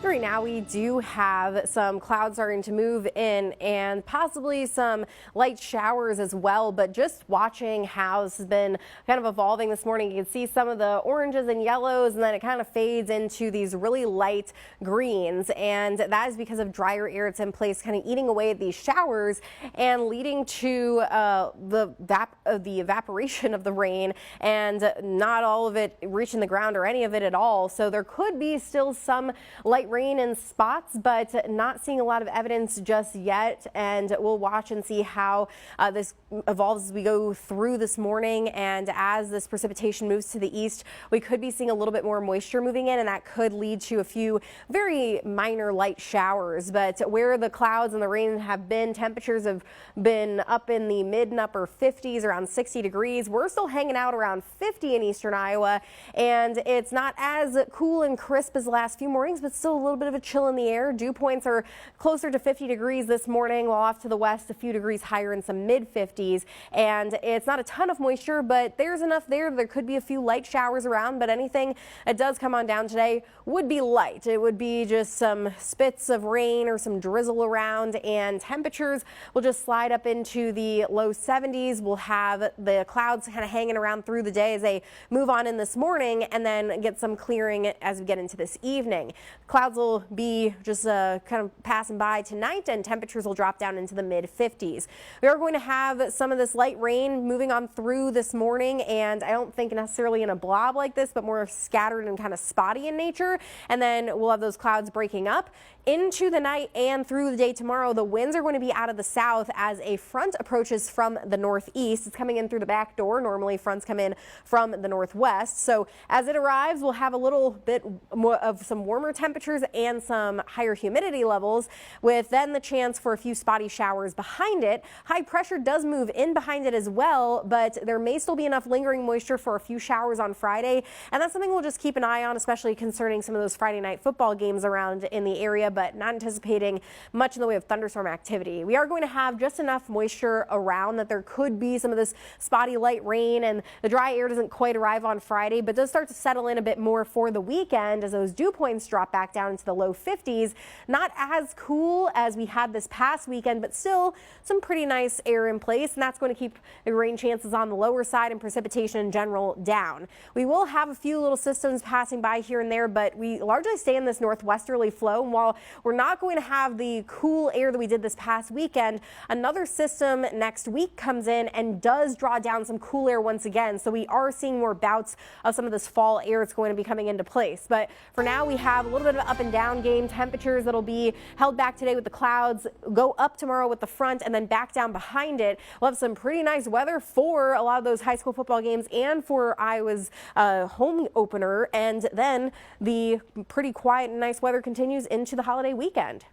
Right now, we do have some clouds starting to move in and possibly some light showers as well. But just watching how this has been kind of evolving this morning, you can see some of the oranges and yellows, and then it kind of fades into these really light greens. And that is because of drier air that's in place, kind of eating away at these showers and leading to the evaporation of the rain, and not all of it reaching the ground or any of it at all. So there could be still some light rain in spots, but not seeing a lot of evidence just yet. And we'll watch and see how this evolves as we go through this morning. And as this precipitation moves to the east, we could be seeing a little bit more moisture moving in, and that could lead to a few very minor light showers. But where the clouds and the rain have been, temperatures have been up in the mid and upper 50s, around 60 degrees. We're still hanging out around 50 in eastern Iowa, and it's not as cool and crisp as the last few mornings, but still a little bit of a chill in the air. Dew points are closer to 50 degrees this morning, while off to the west a few degrees higher in some mid 50s. And it's not a ton of moisture, but there's enough there. There could be a few light showers around, but anything that does come on down today would be light. It would be just some spits of rain or some drizzle around, and temperatures will just slide up into the low 70s. We'll have the clouds kind of hanging around through the day as they move on in this morning, and then get some clearing as we get into this evening. Clouds will be just kind of passing by tonight, and temperatures will drop down into the mid 50s. We are going to have some of this light rain moving on through this morning, and I don't think necessarily in a blob like this, but more scattered and kind of spotty in nature. And then we'll have those clouds breaking up into the night and through the day tomorrow. The winds are going to be out of the south as a front approaches from the northeast. It's coming in through the back door. Normally fronts come in from the northwest. So as it arrives, we'll have a little bit more of some warmer temperatures and some higher humidity levels, with then the chance for a few spotty showers behind it. High pressure does move in behind it as well, but there may still be enough lingering moisture for a few showers on Friday. And that's something we'll just keep an eye on, especially concerning some of those Friday night football games around in the area, but not anticipating much in the way of thunderstorm activity. We are going to have just enough moisture around that there could be some of this spotty light rain, and the dry air doesn't quite arrive on Friday, but does start to settle in a bit more for the weekend as those dew points drop back down into the low 50s. Not as cool as we had this past weekend, but still some pretty nice air in place, and that's going to keep the rain chances on the lower side and precipitation in general down. We will have a few little systems passing by here and there, but we largely stay in this northwesterly flow. And while we're not going to have the cool air that we did this past weekend, another system next week comes in and does draw down some cool air once again. So we are seeing more bouts of some of this fall air that's going to be coming into place. But for now, we have a little bit of an up and down game. Temperatures that'll be held back today with the clouds, go up tomorrow with the front, and then back down behind it. We'll have some pretty nice weather for a lot of those high school football games and for Iowa's home opener. And then the pretty quiet and nice weather continues into the holiday weekend.